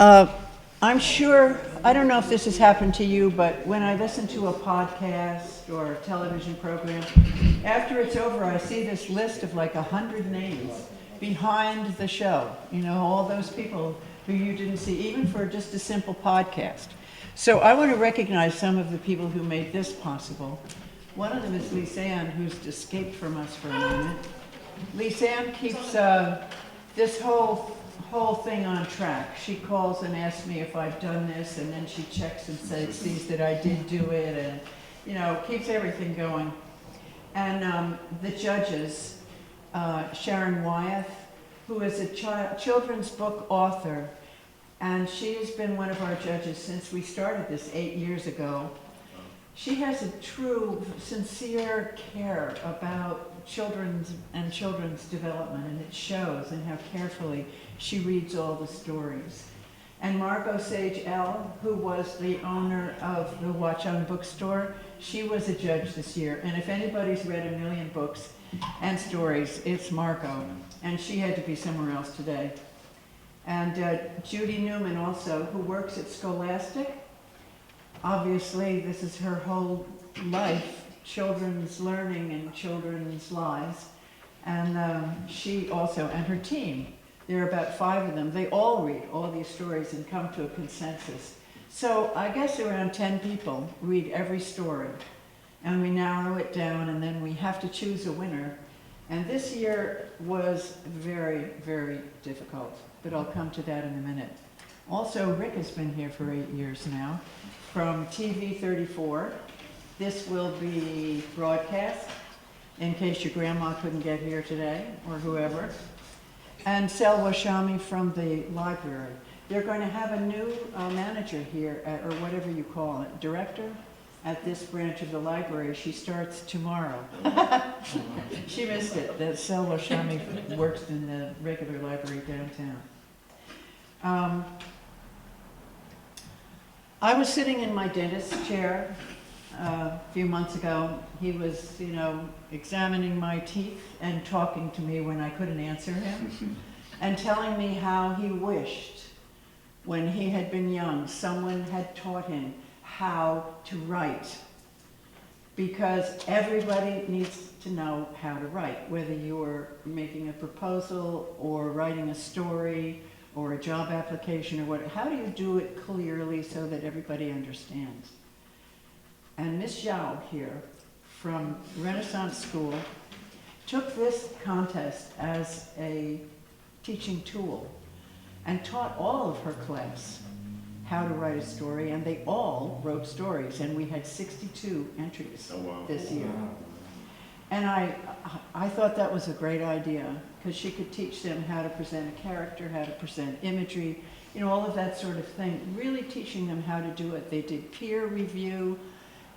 Uh, I'm sure, I don't know if this has happened to you, but when I listen to a podcast or a television program, after it's over, I see this list of like 100 names behind the show. You know, all those people who you didn't see, even for just a simple podcast. So I want to recognize some of the people who made this possible. One of them is Lisanne, who's escaped from us for a moment. Lisanne keeps this whole thing on track. She calls and asks me if I've done this, and then she checks and sees that I did do it, and you know, keeps everything going. And the judges, Sharon Wyeth, who is a children's book author, and she has been one of our judges since we started this 8 years ago. She has a true, sincere care about children's development, and it shows in how carefully she reads all the stories. And Margot Sage L., who was the owner of the Watchung bookstore, she was a judge this year. And if anybody's read 1,000,000 books and stories, it's Margot. And she had to be somewhere else today. And Judy Newman also, who works at Scholastic. Obviously, this is her whole life, children's learning and children's lives. And she also, and her team, there are about 5 of them, they all read all these stories and come to a consensus. So I guess around 10 people read every story. And we narrow it down, and then we have to choose a winner. And this year was very, very difficult, but I'll come to that in a minute. Also, Rick has been here for 8 years now, from TV 34. This will be broadcast in case your grandma couldn't get here today, or whoever. And Selwa Shami from the library. They're going to have a new manager here, or whatever you call it, director at this branch of the library. She starts tomorrow. She missed it. That Selwa Shami works in the regular library downtown. I was sitting in my dentist's chair a few months ago. He was, you know, examining my teeth and talking to me when I couldn't answer him, and telling me how he wished when he had been young someone had taught him how to write, because everybody needs to know how to write, whether you're making a proposal or writing a story or a job application or what. How do you do it clearly so that everybody understands? And Miss Zhao here from Renaissance School took this contest as a teaching tool and taught all of her class how to write a story, and they all wrote stories, and we had 62 entries this year. And I thought that was a great idea, because she could teach them how to present a character, how to present imagery, you know, all of that sort of thing, really teaching them how to do it. They did peer review,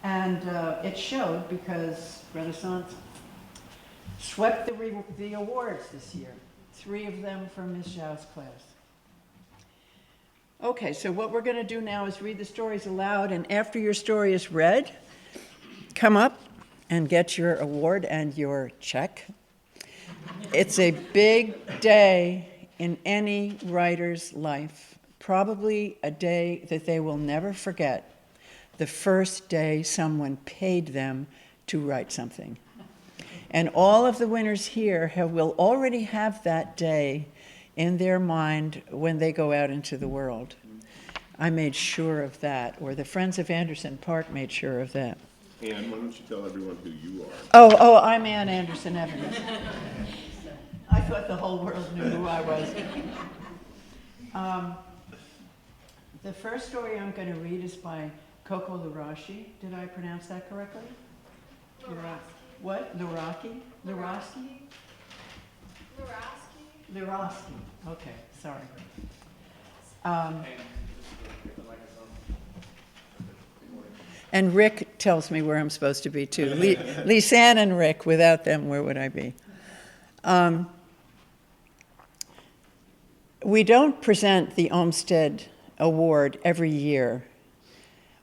and it showed, because Renaissance swept the awards this year, 3 of them from Ms. Zhao's class. Okay, so what we're going to do now is read the stories aloud, and after your story is read, come up and get your award and your check. It's a big day in any writer's life, probably a day that they will never forget, the first day someone paid them to write something. And all of the winners here will already have that day in their mind when they go out into the world. I made sure of that, or the Friends of Anderson Park made sure of that. Anne, why don't you tell everyone who you are? Oh, I'm Ann Anderson Evans. I thought the whole world knew who I was. The first story I'm going to read is by Coco Lurashi. Did I pronounce that correctly? What? Luraki? Luraski? Luraski. Okay, sorry. And Rick tells me where I'm supposed to be, too. Lisanne and Rick, without them, where would I be? We don't present the Olmsted Award every year.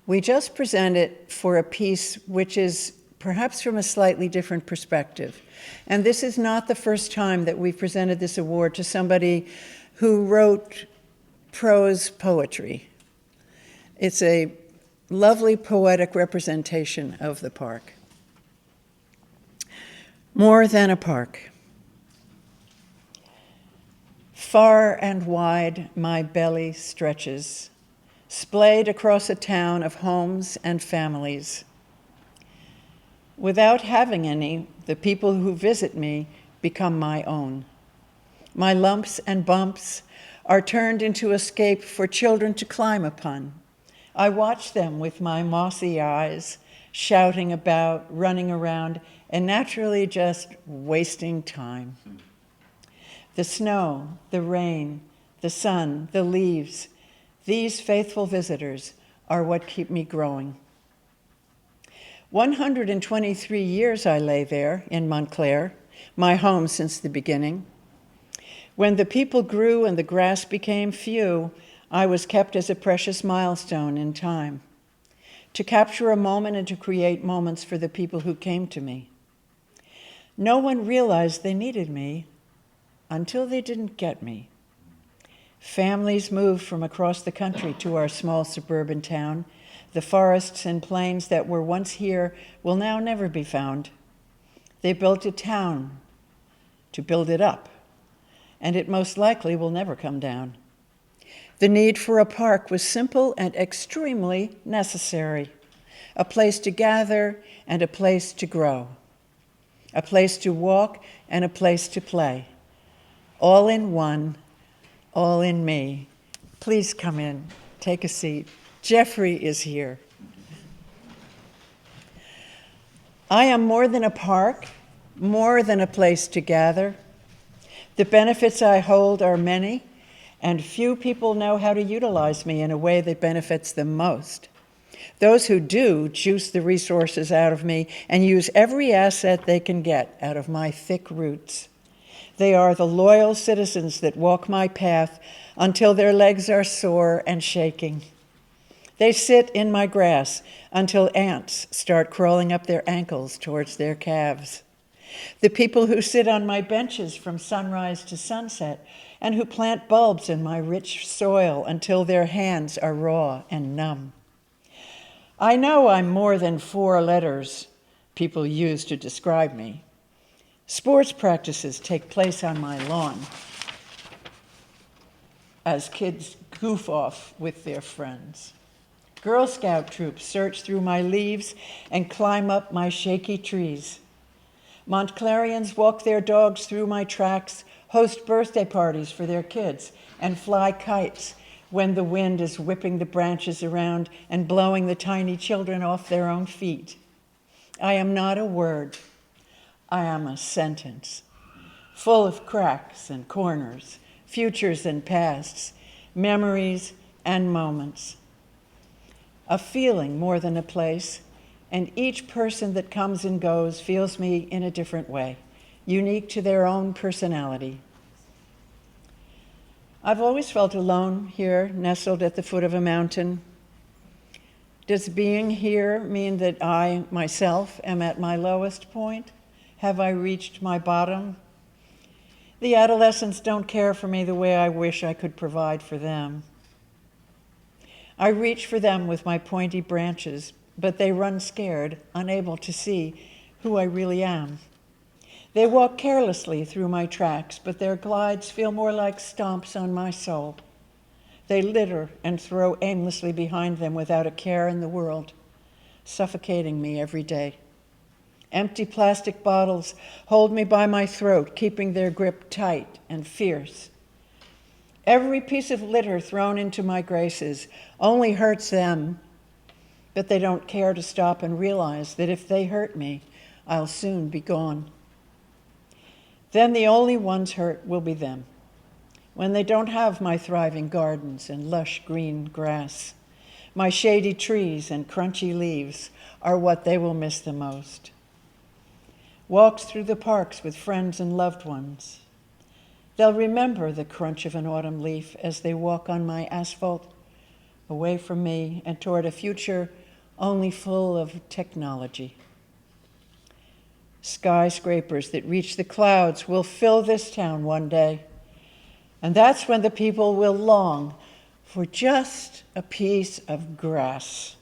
We just present it for a piece which is perhaps from a slightly different perspective. And this is not the first time that we've presented this award to somebody who wrote prose poetry. It's a lovely poetic representation of the park. More than a park. Far and wide my belly stretches, splayed across a town of homes and families. Without having any, the people who visit me become my own. My lumps and bumps are turned into escape for children to climb upon. I watch them with my mossy eyes, shouting about, running around, and naturally just wasting time. The snow, the rain, the sun, the leaves, these faithful visitors are what keep me growing. 123 years I lay there in Montclair, my home since the beginning. When the people grew and the grass became few, I was kept as a precious milestone in time, to capture a moment and to create moments for the people who came to me. No one realized they needed me until they didn't get me. Families moved from across the country to our small suburban town. The forests and plains that were once here will now never be found. They built a town to build it up, and it most likely will never come down. The need for a park was simple and extremely necessary. A place to gather and a place to grow. A place to walk and a place to play. All in one, all in me. Please come in, take a seat. Jeffrey is here. I am more than a park, more than a place to gather. The benefits I hold are many, and few people know how to utilize me in a way that benefits them most. Those who do juice the resources out of me and use every asset they can get out of my thick roots. They are the loyal citizens that walk my path until their legs are sore and shaking. They sit in my grass until ants start crawling up their ankles towards their calves. The people who sit on my benches from sunrise to sunset and who plant bulbs in my rich soil until their hands are raw and numb. I know I'm more than 4 letters people use to describe me. Sports practices take place on my lawn as kids goof off with their friends. Girl Scout troops search through my leaves and climb up my shaky trees. Montclairians walk their dogs through my tracks, host birthday parties for their kids, and fly kites when the wind is whipping the branches around and blowing the tiny children off their own feet. I am not a word. I am a sentence, full of cracks and corners, futures and pasts, memories and moments. A feeling more than a place, and each person that comes and goes feels me in a different way, unique to their own personality. I've always felt alone here, nestled at the foot of a mountain. Does being here mean that I, myself, am at my lowest point? Have I reached my bottom? The adolescents don't care for me the way I wish I could provide for them. I reach for them with my pointy branches, but they run scared, unable to see who I really am. They walk carelessly through my tracks, but their glides feel more like stomps on my soul. They litter and throw aimlessly behind them without a care in the world, suffocating me every day. Empty plastic bottles hold me by my throat, keeping their grip tight and fierce. Every piece of litter thrown into my graces only hurts them, but they don't care to stop and realize that if they hurt me, I'll soon be gone. Then the only ones hurt will be them, when they don't have my thriving gardens and lush green grass. My shady trees and crunchy leaves are what they will miss the most. Walks through the parks with friends and loved ones. They'll remember the crunch of an autumn leaf as they walk on my asphalt, away from me and toward a future only full of technology. Skyscrapers that reach the clouds will fill this town one day, and that's when the people will long for just a piece of grass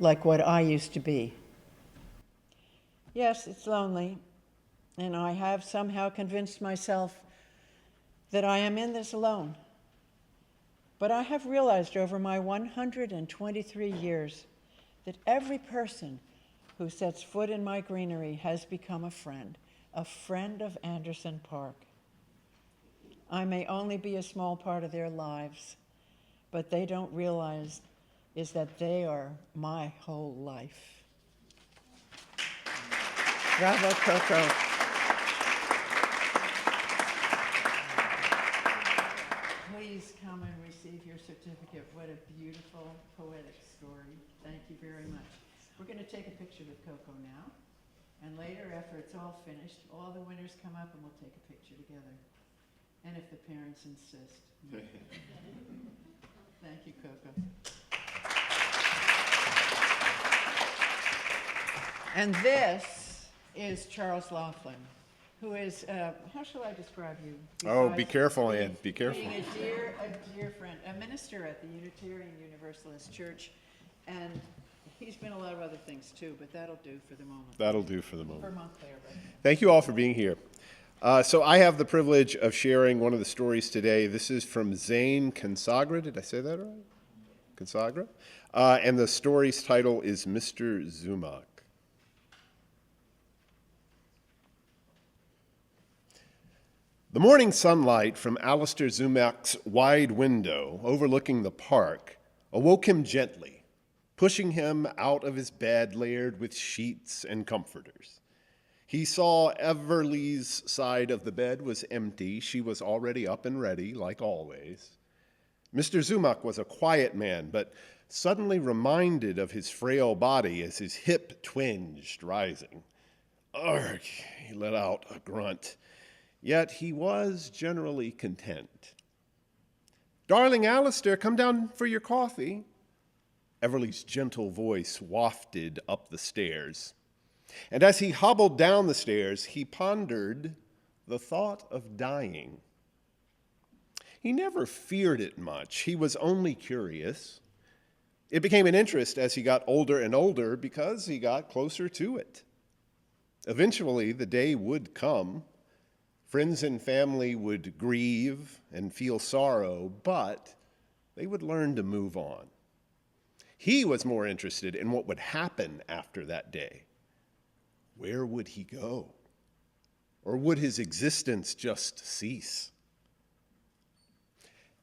like what I used to be. Yes, it's lonely, and I have somehow convinced myself that I am in this alone. But I have realized over my 123 years that every person who sets foot in my greenery has become a friend of Anderson Park. I may only be a small part of their lives, but they don't realize is that they are my whole life. Bravo, Coco. Please come and receive your certificate. What a beautiful, poetic story. Thank you very much. We're going to take a picture with Coco now. And later, after it's all finished, all the winners come up and we'll take a picture together. And if the parents insist. Thank you, Coco. And this is Charles Laughlin, who is, how shall I describe you? Oh, be careful, Ann, be careful. Being a dear friend, a minister at the Unitarian Universalist Church, and he's been a lot of other things too, but that'll do for the moment. That'll do for the moment. For Montclair, right? Thank you all for being here. So I have the privilege of sharing one of the stories today. This is from Zane Consagra. Did I say that right? Consagra? And the story's title is Mr. Zumak. The morning sunlight from Alistair Zumak's wide window overlooking the park awoke him gently, pushing him out of his bed layered with sheets and comforters. He saw Everly's side of the bed was empty. She was already up and ready, like always. Mr. Zumak was a quiet man, but suddenly reminded of his frail body as his hip twinged, rising. Arg, he let out a grunt. Yet he was generally content. Darling Alistair, come down for your coffee. Everly's gentle voice wafted up the stairs. And as he hobbled down the stairs, he pondered the thought of dying. He never feared it much. He was only curious. It became an interest as he got older and older because he got closer to it. Eventually, the day would come. Friends and family would grieve and feel sorrow, but they would learn to move on. He was more interested in what would happen after that day. Where would he go? Or would his existence just cease?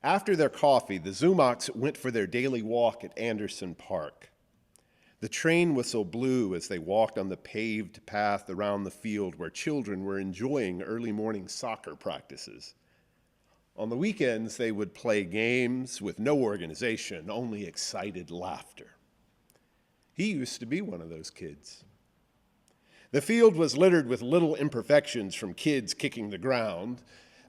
After their coffee, the Zumaks went for their daily walk at Anderson Park. The train whistle blew as they walked on the paved path around the field where children were enjoying early morning soccer practices. On the weekends, they would play games with no organization, only excited laughter. He used to be one of those kids. The field was littered with little imperfections from kids kicking the ground.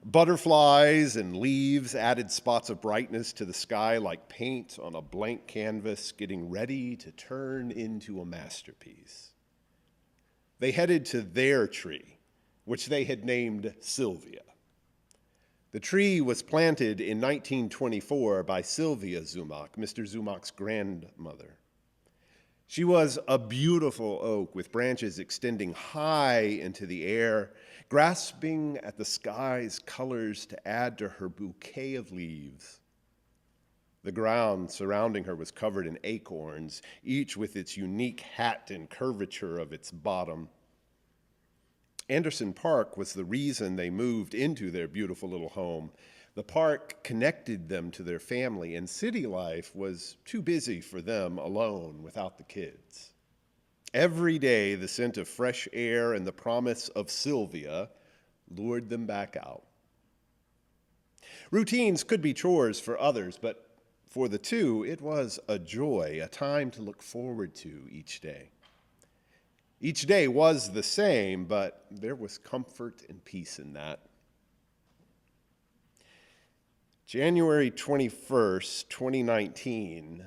Butterflies and leaves added spots of brightness to the sky like paint on a blank canvas, getting ready to turn into a masterpiece. They headed to their tree, which they had named Sylvia. The tree was planted in 1924 by Sylvia Zumak, Mr. Zumak's grandmother. She was a beautiful oak with branches extending high into the air, grasping at the sky's colors to add to her bouquet of leaves. The ground surrounding her was covered in acorns, each with its unique hat and curvature of its bottom. Anderson Park was the reason they moved into their beautiful little home. The park connected them to their family, and city life was too busy for them alone without the kids. Every day, the scent of fresh air and the promise of Sylvia lured them back out. Routines could be chores for others, but for the two, it was a joy, a time to look forward to each day. Each day was the same, but there was comfort and peace in that. January 21st, 2019,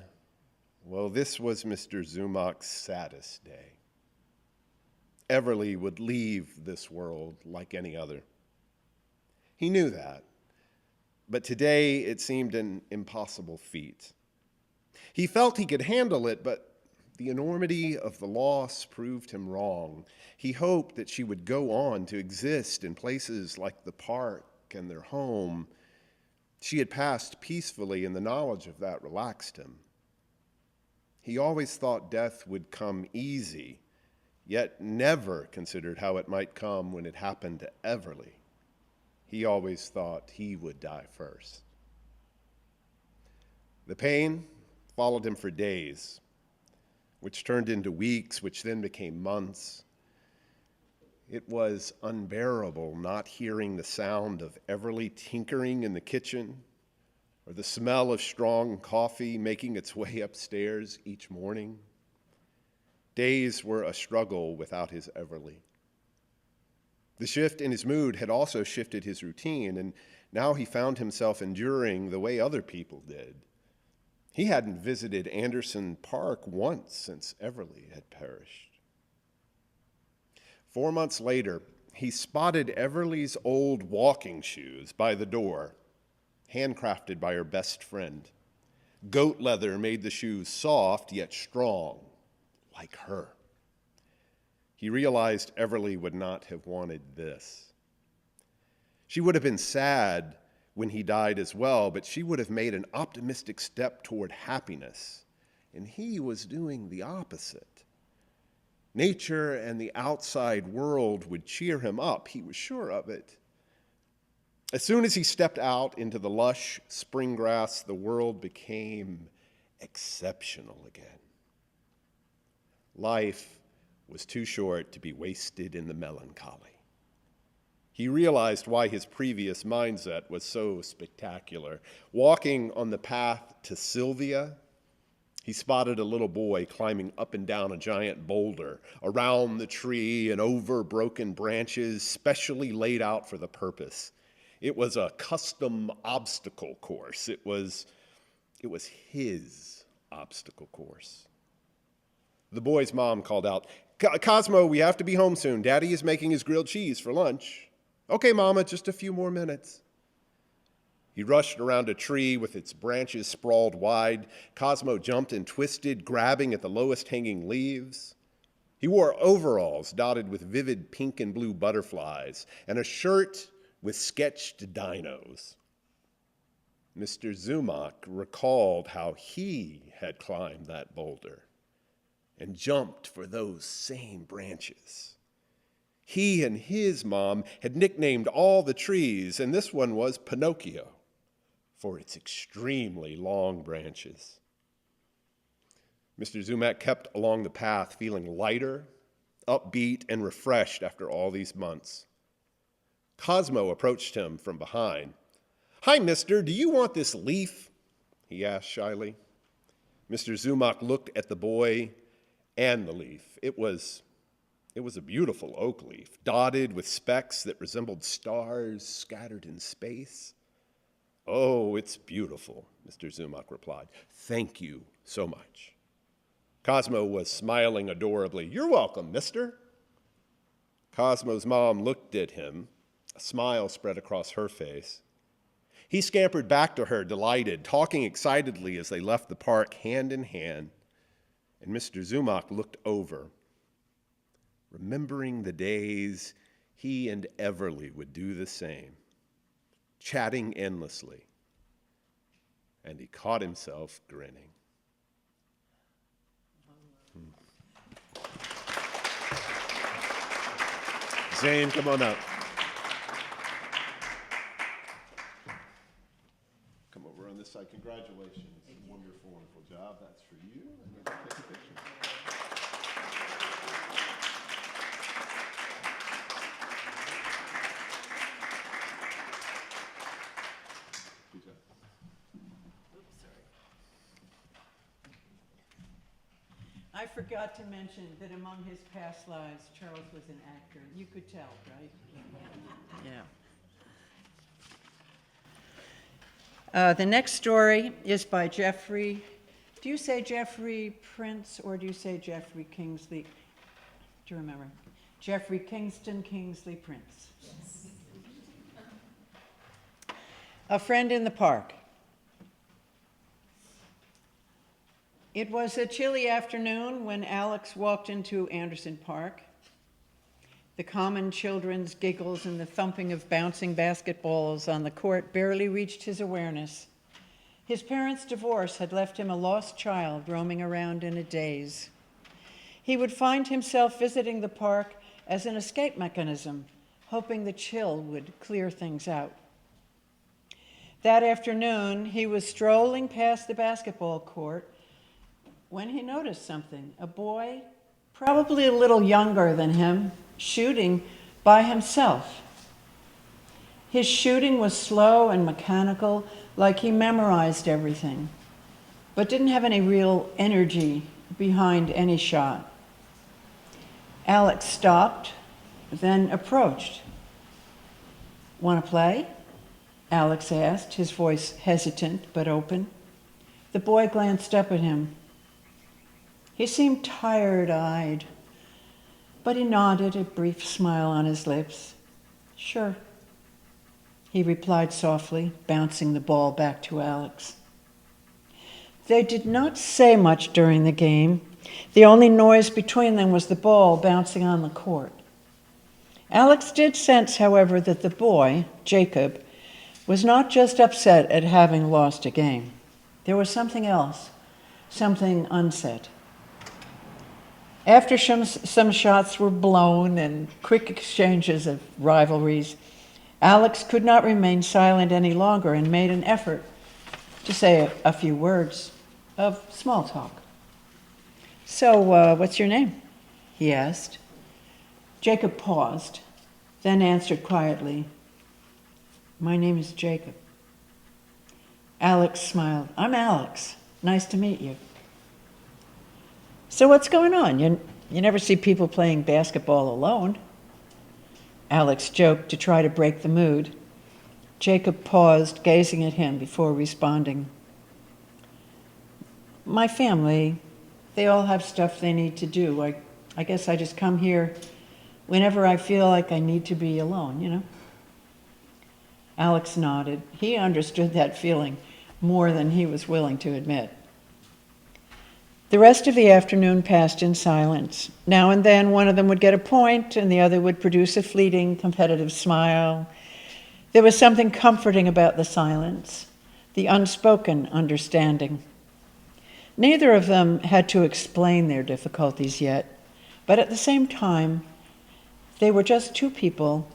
well, this was Mr. Zumak's saddest day. Everly would leave this world like any other. He knew that, but today it seemed an impossible feat. He felt he could handle it, but the enormity of the loss proved him wrong. He hoped that she would go on to exist in places like the park and their home. She had passed peacefully, and the knowledge of that relaxed him. He always thought death would come easy, yet never considered how it might come when it happened to Everly. He always thought he would die first. The pain followed him for days, which turned into weeks, which then became months. It was unbearable not hearing the sound of Everly tinkering in the kitchen, or the smell of strong coffee making its way upstairs each morning. Days were a struggle without his Everly. The shift in his mood had also shifted his routine, and now he found himself enduring the way other people did. He hadn't visited Anderson Park once since Everly had perished. 4 months later, he spotted Everly's old walking shoes by the door, handcrafted by her best friend. Goat leather made the shoes soft yet strong, like her. He realized Everly would not have wanted this. She would have been sad when he died as well, but she would have made an optimistic step toward happiness, and he was doing the opposite. Nature and the outside world would cheer him up, he was sure of it. As soon as he stepped out into the lush spring grass, the world became exceptional again. Life was too short to be wasted in the melancholy. He realized why his previous mindset was so spectacular. Walking on the path to Sylvia, he spotted a little boy climbing up and down a giant boulder, around the tree and over broken branches, specially laid out for the purpose. It was a custom obstacle course. It was his obstacle course. The boy's mom called out, "Cosmo, we have to be home soon. Daddy is making his grilled cheese for lunch." "Okay, Mama, just a few more minutes." He rushed around a tree with its branches sprawled wide. Cosmo jumped and twisted, grabbing at the lowest hanging leaves. He wore overalls dotted with vivid pink and blue butterflies and a shirt with sketched dinos. Mr. Zumock recalled how he had climbed that boulder and jumped for those same branches. He and his mom had nicknamed all the trees, and this one was Pinocchio for its extremely long branches. Mr. Zumock kept along the path, feeling lighter, upbeat, and refreshed after all these months. Cosmo approached him from behind. "Hi, mister, do you want this leaf?" he asked shyly. Mr. Zumock looked at the boy and the leaf. It was a beautiful oak leaf, dotted with specks that resembled stars scattered in space. "Oh, it's beautiful," Mr. Zumock replied. "Thank you so much." Cosmo was smiling adorably. "You're welcome, mister." Cosmo's mom looked at him. A smile spread across her face. He scampered back to her, delighted, talking excitedly as they left the park hand in hand. And Mr. Zumock looked over, remembering the days he and Everly would do the same, chatting endlessly. And he caught himself grinning. Zane, come on up. Come over on this side. Congratulations. Wonderful, wonderful job. That's for you. And then take a picture. Good job. I forgot to mention that among his past lives, Charles was an actor. You could tell, right? Yeah. The next story is by Jeffrey. Do you say Jeffrey Prince or do you say Jeffrey Kingsley? Do you remember? Jeffrey Kingston Kingsley Prince. Yes. A friend in the park. It was a chilly afternoon when Alex walked into Anderson Park. The common children's giggles and the thumping of bouncing basketballs on the court barely reached his awareness. His parents' divorce had left him a lost child roaming around in a daze. He would find himself visiting the park as an escape mechanism, hoping the chill would clear things out. That afternoon, he was strolling past the basketball court when he noticed something. A boy, probably a little younger than him, shooting by himself. His shooting was slow and mechanical, like he memorized everything, but didn't have any real energy behind any shot. Alex stopped, then approached. "Want to play?" Alex asked, his voice hesitant but open. The boy glanced up at him. He seemed tired-eyed, but he nodded, a brief smile on his lips. "Sure," he replied softly, bouncing the ball back to Alex. They did not say much during the game. The only noise between them was the ball bouncing on the court. Alex did sense, however, that the boy, Jacob, was not just upset at having lost a game. There was something else, something unsaid. After some shots were blown and quick exchanges of rivalries, Alex could not remain silent any longer and made an effort to say a few words of small talk. "So, what's your name?" he asked. Jacob paused, then answered quietly, "My name is Jacob." Alex smiled. "I'm Alex. Nice to meet you." "So what's going on? You never see people playing basketball alone." Alex joked to try to break the mood. Jacob paused, gazing at him before responding. "My family, they all have stuff they need to do. I guess I just come here whenever I feel like I need to be alone, you know?" Alex nodded. He understood that feeling more than he was willing to admit. The rest of the afternoon passed in silence. Now and then one of them would get a point and the other would produce a fleeting competitive smile. There was something comforting about the silence, the unspoken understanding. Neither of them had to explain their difficulties yet, but at the same time, they were just two people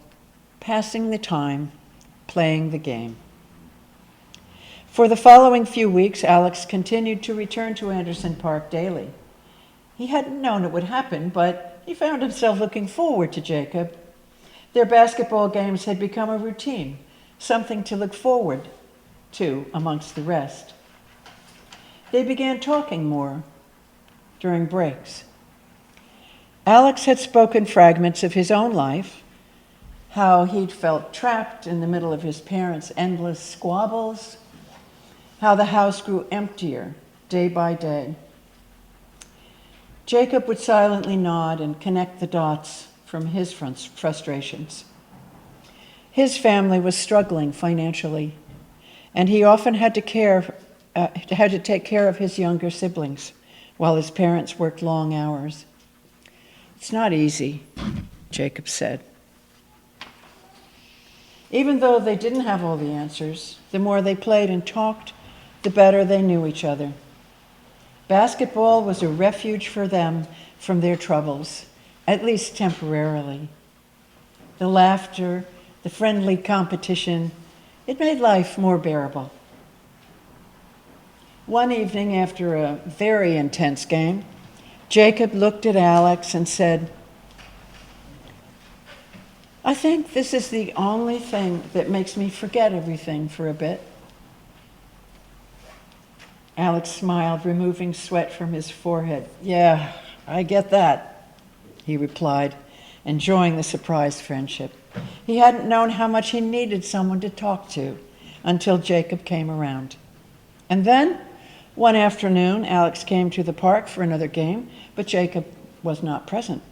passing the time, playing the game. For the following few weeks, Alex continued to return to Anderson Park daily. He hadn't known it would happen, but he found himself looking forward to Jacob. Their basketball games had become a routine, something to look forward to amongst the rest. They began talking more during breaks. Alex had spoken fragments of his own life, how he'd felt trapped in the middle of his parents' endless squabbles, how the house grew emptier day by day. Jacob would silently nod and connect the dots from his frustrations. His family was struggling financially, and he often had to take care of his younger siblings while his parents worked long hours. "It's not easy," Jacob said. Even though they didn't have all the answers, the more they played and talked, the better they knew each other. Basketball was a refuge for them from their troubles, at least temporarily. The laughter, the friendly competition, it made life more bearable. One evening after a very intense game, Jacob looked at Alex and said, "I think this is the only thing that makes me forget everything for a bit." Alex smiled, removing sweat from his forehead. "Yeah, I get that," he replied, enjoying the surprise friendship. He hadn't known how much he needed someone to talk to until Jacob came around. And then, one afternoon, Alex came to the park for another game, but Jacob was not present.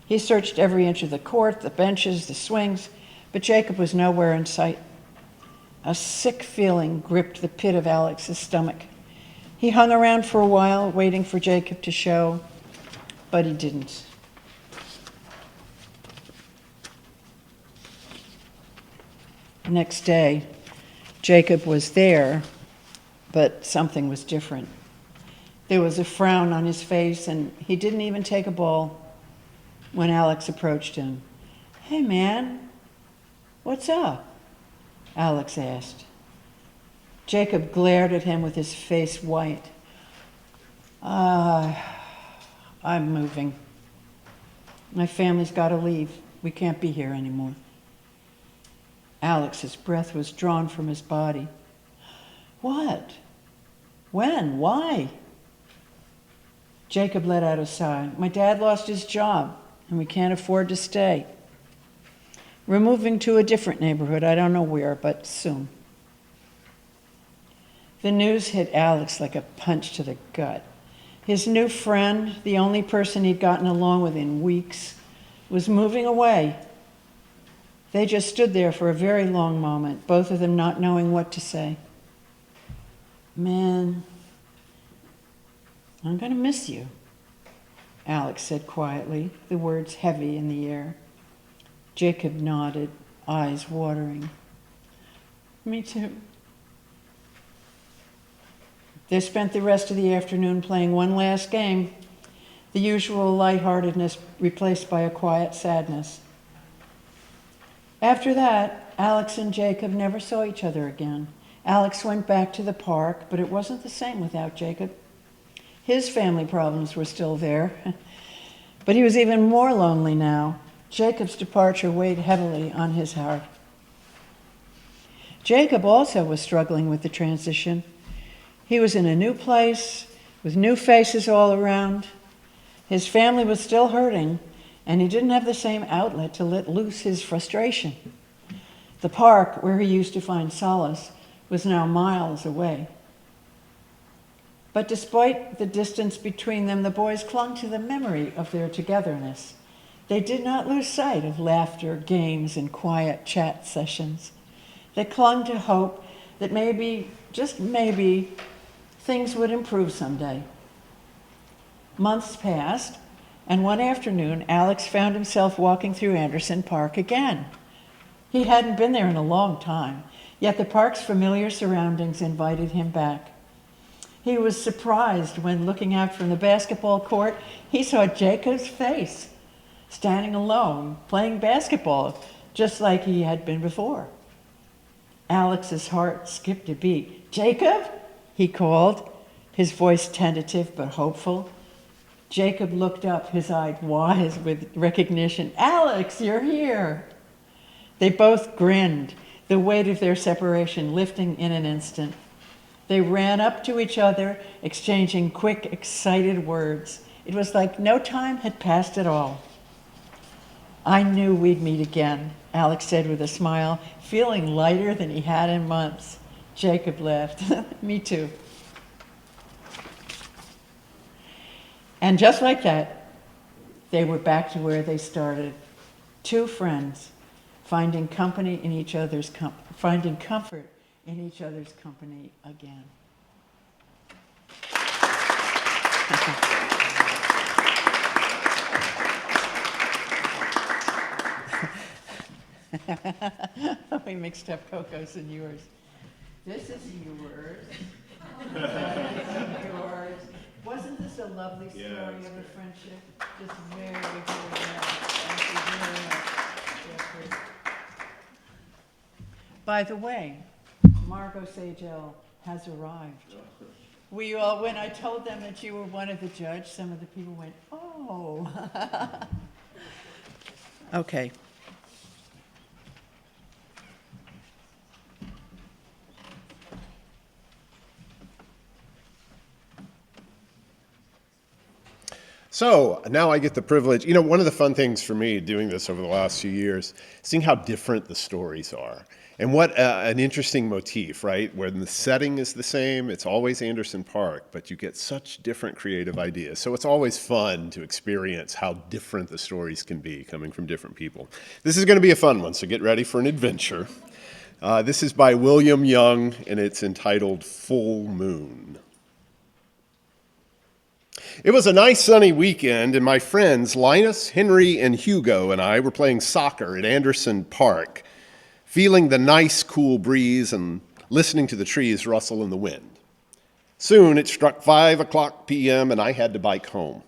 He searched every inch of the court, the benches, the swings, but Jacob was nowhere in sight. A sick feeling gripped the pit of Alex's stomach. He hung around for a while, waiting for Jacob to show, but he didn't. The next day, Jacob was there, but something was different. There was a frown on his face, and he didn't even take a bowl when Alex approached him. "Hey, man, what's up?" Alex asked. Jacob glared at him with his face white. I'm moving. My family's got to leave. We can't be here anymore." Alex's breath was drawn from his body. "What? When? Why?" Jacob let out a sigh. "My dad lost his job, and we can't afford to stay. We're moving to a different neighborhood. I don't know where, but soon." The news hit Alex like a punch to the gut. His new friend, the only person he'd gotten along with in weeks, was moving away. They just stood there for a very long moment, both of them not knowing what to say. "Man, I'm going to miss you," Alex said quietly, the words heavy in the air. Jacob nodded, eyes watering. "Me too." They spent the rest of the afternoon playing one last game, the usual lightheartedness replaced by a quiet sadness. After that, Alex and Jacob never saw each other again. Alex went back to the park, but it wasn't the same without Jacob. His family problems were still there, but he was even more lonely now. Jacob's departure weighed heavily on his heart. Jacob also was struggling with the transition. He was in a new place, with new faces all around. His family was still hurting, and he didn't have the same outlet to let loose his frustration. The park, where he used to find solace, was now miles away. But despite the distance between them, the boys clung to the memory of their togetherness. They did not lose sight of laughter, games, and quiet chat sessions. They clung to hope that maybe, just maybe, things would improve someday. Months passed, and one afternoon, Alex found himself walking through Anderson Park again. He hadn't been there in a long time, yet the park's familiar surroundings invited him back. He was surprised when, looking out from the basketball court, he saw Jacob's face, standing alone, playing basketball, just like he had been before. Alex's heart skipped a beat. "Jacob?" he called, his voice tentative but hopeful. Jacob looked up, his eyes wide with recognition. "Alex, you're here." They both grinned, the weight of their separation lifting in an instant. They ran up to each other, exchanging quick, excited words. It was like no time had passed at all. "I knew we'd meet again," Alex said with a smile, feeling lighter than he had in months. Jacob laughed. "Me too." And just like that, they were back to where they started. Two friends, finding company in each other's finding comfort in each other's company again. We mixed up Coco's and yours. This is yours. That is yours. Wasn't this a lovely story of a friendship? Just very, very nice. Thank you very much, Jeffrey. By the way, Margot Sagel has arrived. We all, when I told them that you were one of the judges, some of the people went, "Oh." Okay. So now I get the privilege, one of the fun things for me doing this over the last few years, seeing how different the stories are. And what an interesting motif, right? Where the setting is the same, it's always Anderson Park, but you get such different creative ideas. So it's always fun to experience how different the stories can be coming from different people. This is going to be a fun one, so get ready for an adventure. This is by William Young, and it's entitled Full Moon. It was a nice sunny weekend, and my friends Linus, Henry, and Hugo and I were playing soccer at Anderson Park, feeling the nice cool breeze and listening to the trees rustle in the wind. Soon it struck 5 o'clock p.m. and I had to bike home.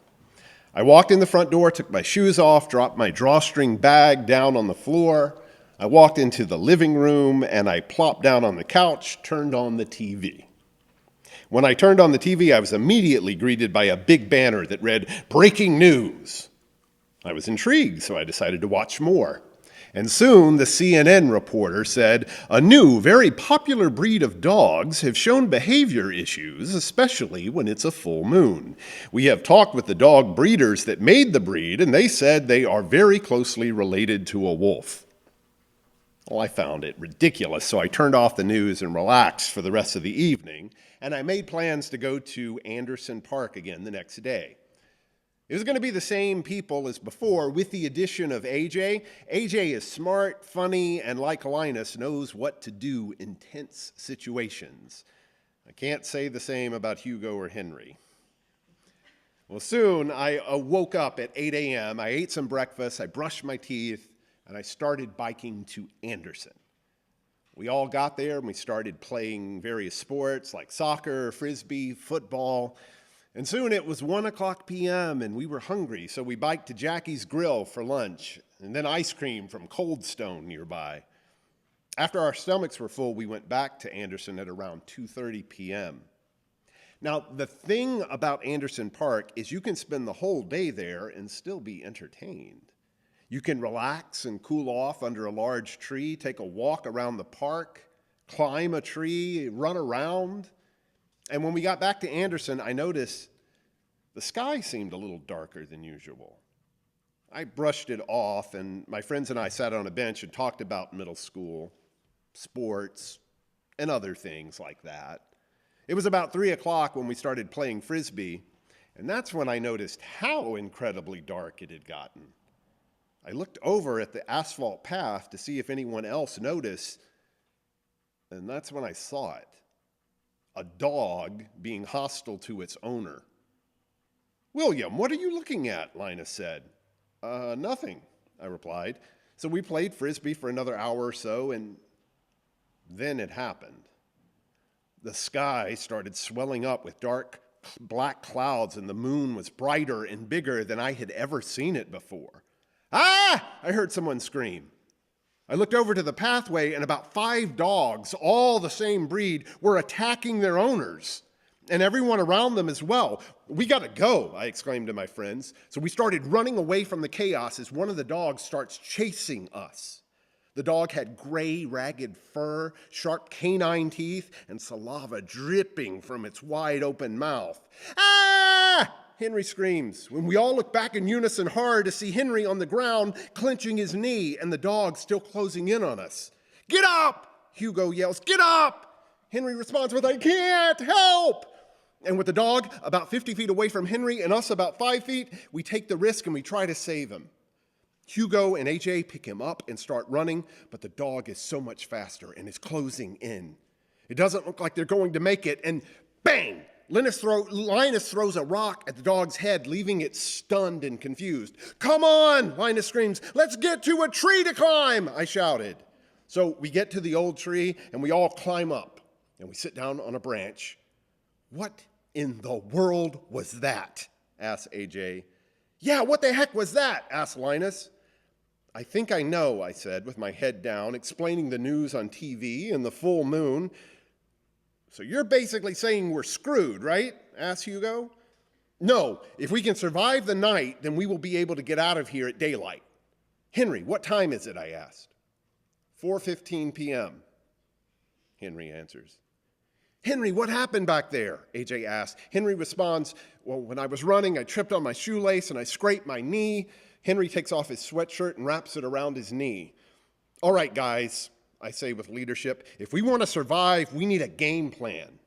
I walked in the front door, took my shoes off, dropped my drawstring bag down on the floor. I walked into the living room and I plopped down on the couch, turned on the TV. When I turned on the TV, I was immediately greeted by a big banner that read, "Breaking News." I was intrigued, so I decided to watch more. And soon the CNN reporter said, "A new, very popular breed of dogs have shown behavior issues, especially when it's a full moon. We have talked with the dog breeders that made the breed, and they said they are very closely related to a wolf." Well, I found it ridiculous, so I turned off the news and relaxed for the rest of the evening, and I made plans to go to Anderson Park again the next day. It was going to be the same people as before, with the addition of AJ. AJ is smart, funny, and like Linus, knows what to do in tense situations. I can't say the same about Hugo or Henry. Well, soon I woke up at 8 a.m., I ate some breakfast, I brushed my teeth, and I started biking to Anderson. We all got there and we started playing various sports like soccer, frisbee, football. And soon it was 1 o'clock p.m. and we were hungry, so we biked to Jackie's Grill for lunch and then ice cream from Cold Stone nearby. After our stomachs were full, we went back to Anderson at around 2:30 p.m. Now, the thing about Anderson Park is you can spend the whole day there and still be entertained. You can relax and cool off under a large tree, take a walk around the park, climb a tree, run around. And when we got back to Anderson, I noticed the sky seemed a little darker than usual. I brushed it off, and my friends and I sat on a bench and talked about middle school, sports, and other things like that. It was about 3 o'clock when we started playing frisbee, and that's when I noticed how incredibly dark it had gotten. I looked over at the asphalt path to see if anyone else noticed, and that's when I saw it. A dog being hostile to its owner. "William, what are you looking at?" Linus said. Nothing," I replied. So we played frisbee for another hour or so, and then it happened. The sky started swelling up with dark black clouds, and the moon was brighter and bigger than I had ever seen it before. "Ah!" I heard someone scream. I looked over to the pathway, and about 5 dogs, all the same breed, were attacking their owners, and everyone around them as well. "We gotta go," I exclaimed to my friends. So we started running away from the chaos as one of the dogs starts chasing us. The dog had gray, ragged fur, sharp canine teeth, and saliva dripping from its wide open mouth. "Ah!" Henry screams, when we all look back in unison hard to see Henry on the ground, clenching his knee, and the dog still closing in on us. "Get up!" Hugo yells. "Get up!" Henry responds with, "I can't, help!" And with the dog about 50 feet away from Henry and us about 5 feet, we take the risk and we try to save him. Hugo and AJ pick him up and start running, but the dog is so much faster and is closing in. It doesn't look like they're going to make it, and bang! Linus throws a rock at the dog's head, leaving it stunned and confused. "Come on," Linus screams. "Let's get to a tree to climb," I shouted. So we get to the old tree, and we all climb up, and we sit down on a branch. "What in the world was that?" asked AJ. "Yeah, what the heck was that?" asked Linus. "I think I know," I said, with my head down, explaining the news on TV and the full moon. "So you're basically saying we're screwed, right?" asked Hugo. "No, if we can survive the night, then we will be able to get out of here at daylight." "Henry, what time is it?" I asked. 4:15 p.m., Henry answers. "Henry, what happened back there?" AJ asked. Henry responds, "Well, when I was running, I tripped on my shoelace and I scraped my knee." Henry takes off his sweatshirt and wraps it around his knee. "All right, guys," I say with leadership, "if we want to survive, we need a game plan."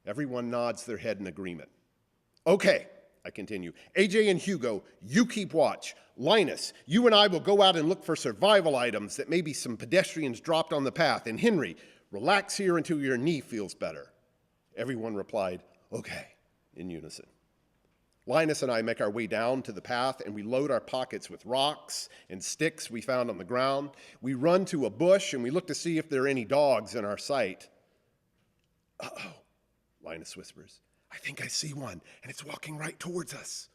Everyone nods their head in agreement. "Okay," I continue. AJ and Hugo, you keep watch. Linus, you and I will go out and look for survival items that maybe some pedestrians dropped on the path. And Henry, relax here until your knee feels better. Everyone replied, okay, in unison. Linus and I make our way down to the path, and we load our pockets with rocks and sticks we found on the ground. We run to a bush, and we look to see if there are any dogs in our sight. Uh-oh, Linus whispers. I think I see one, and it's walking right towards us.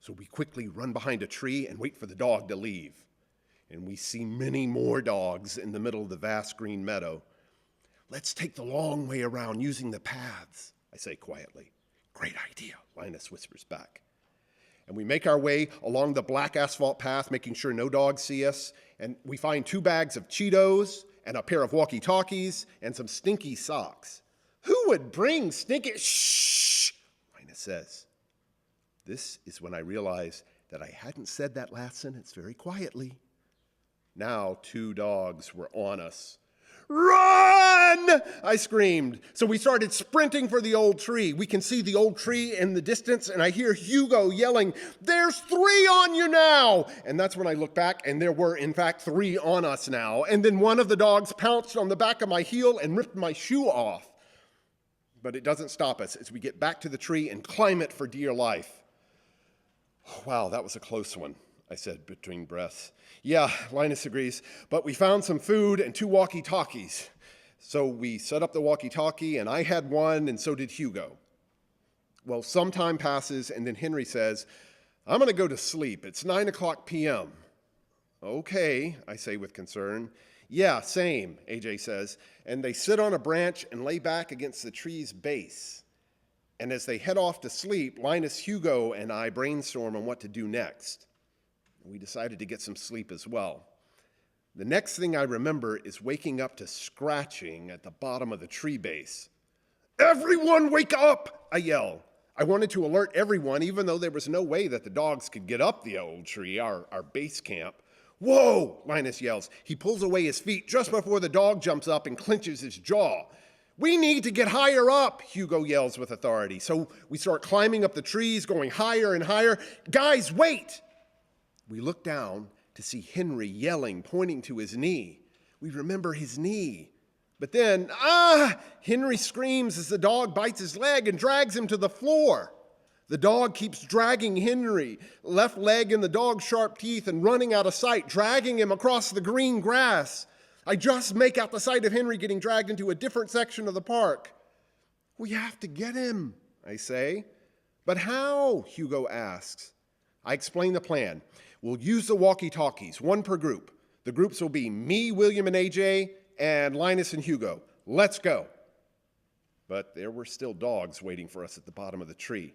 So we quickly run behind a tree and wait for the dog to leave. And we see many more dogs in the middle of the vast green meadow. Let's take the long way around using the paths, I say quietly. Great idea, Linus whispers back. And we make our way along the black asphalt path, making sure no dogs see us. And we find 2 bags of Cheetos and a pair of walkie-talkies and some stinky socks. Who would bring stinky? Shh, Linus says. This is when I realize that I hadn't said that last sentence very quietly. Now 2 dogs were on us. Run! I screamed. So we started sprinting for the old tree. We can see the old tree in the distance, and I hear Hugo yelling, there's 3 on you now! And that's when I look back, and there were, in fact, 3 on us now. And then one of the dogs pounced on the back of my heel and ripped my shoe off. But it doesn't stop us as we get back to the tree and climb it for dear life. Wow, that was a close one, I said between breaths. Yeah, Linus agrees, but we found some food and 2 walkie-talkies. So we set up the walkie-talkie, and I had one, and so did Hugo. Well, some time passes, and then Henry says, I'm going to go to sleep. It's 9:00 p.m. Okay, I say with concern. Yeah, same, AJ says, and they sit on a branch and lay back against the tree's base. And as they head off to sleep, Linus, Hugo, and I brainstorm on what to do next. We decided to get some sleep as well. The next thing I remember is waking up to scratching at the bottom of the tree base. Everyone wake up, I yell. I wanted to alert everyone, even though there was no way that the dogs could get up the old tree, our base camp. Whoa, Linus yells. He pulls away his feet just before the dog jumps up and clenches his jaw. We need to get higher up, Hugo yells with authority. So we start climbing up the trees, going higher and higher. Guys, wait! We look down to see Henry yelling, pointing to his knee. We remember his knee. But then, Henry screams as the dog bites his leg and drags him to the floor. The dog keeps dragging Henry, left leg in the dog's sharp teeth and running out of sight, dragging him across the green grass. I just make out the sight of Henry getting dragged into a different section of the park. We have to get him, I say. But how? Hugo asks. I explain the plan. We'll use the walkie-talkies, 1 per group. The groups will be me, William, and AJ, and Linus and Hugo. Let's go. But there were still dogs waiting for us at the bottom of the tree.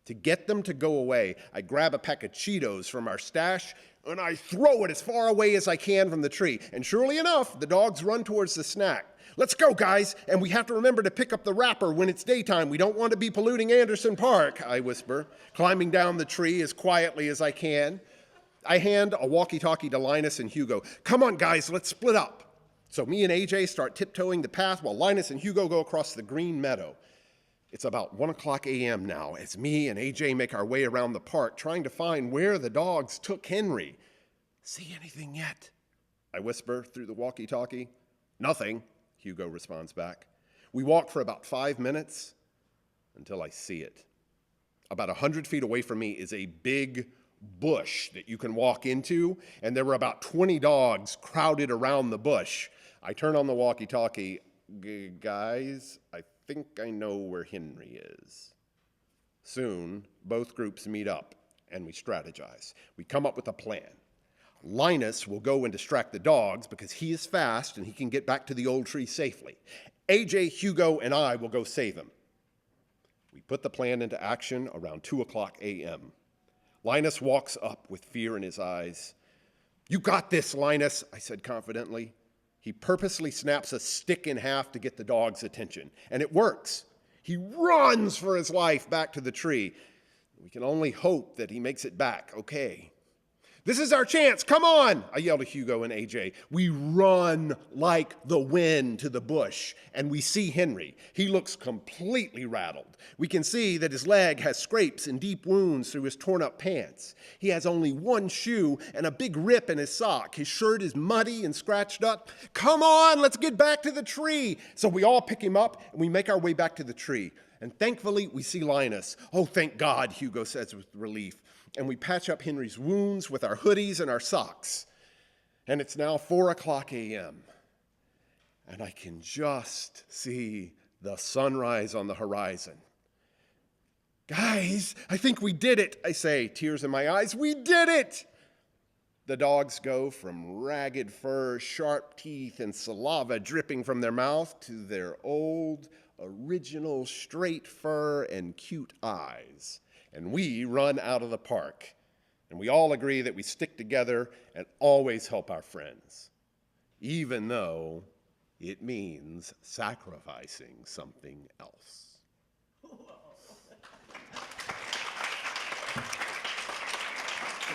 To get them to go away, I grab a pack of Cheetos from our stash, and I throw it as far away as I can from the tree. And surely enough, the dogs run towards the snack. Let's go, guys, and we have to remember to pick up the wrapper when it's daytime. We don't want to be polluting Anderson Park, I whisper, climbing down the tree as quietly as I can. I hand a walkie-talkie to Linus and Hugo. Come on, guys, let's split up. So me and AJ start tiptoeing the path while Linus and Hugo go across the green meadow. It's about 1:00 a.m. now as me and AJ make our way around the park trying to find where the dogs took Henry. See anything yet? I whisper through the walkie-talkie. Nothing, Hugo responds back. We walk for about 5 minutes until I see it. About 100 feet away from me is a big bush that you can walk into, and there were about 20 dogs crowded around the bush. I turn on the walkie-talkie. Guys, I think I know where Henry is. Soon, both groups meet up, and we strategize. We come up with a plan. Linus will go and distract the dogs because he is fast and he can get back to the old tree safely. AJ, Hugo, and I will go save him. We put the plan into action around 2:00 a.m. Linus walks up with fear in his eyes. You got this, Linus, I said confidently. He purposely snaps a stick in half to get the dog's attention, and it works. He runs for his life back to the tree. We can only hope that he makes it back okay. This is our chance. Come on, I yell to Hugo and AJ. We run like the wind to the bush, and we see Henry. He looks completely rattled. We can see that his leg has scrapes and deep wounds through his torn-up pants. He has only one shoe and a big rip in his sock. His shirt is muddy and scratched up. Come on, let's get back to the tree. So we all pick him up, and we make our way back to the tree. And thankfully, we see Linus. Oh, thank God, Hugo says with relief. And we patch up Henry's wounds with our hoodies and our socks. And it's now 4:00 a.m. And I can just see the sunrise on the horizon. Guys, I think we did it, I say, tears in my eyes. We did it! The dogs go from ragged fur, sharp teeth, and saliva dripping from their mouth to their old, original, straight fur and cute eyes. And we run out of the park. And we all agree that we stick together and always help our friends, even though it means sacrificing something else. Come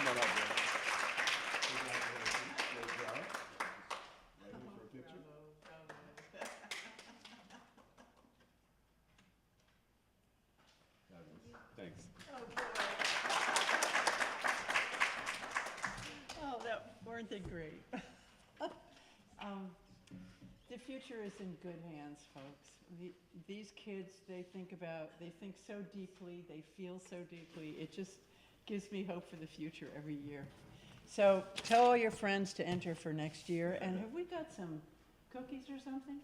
on up, man. Thanks. Oh, weren't they great? The future is in good hands, folks. These kids, they think so deeply, they feel so deeply. It just gives me hope for the future every year. So tell all your friends to enter for next year. And have we got some cookies or something?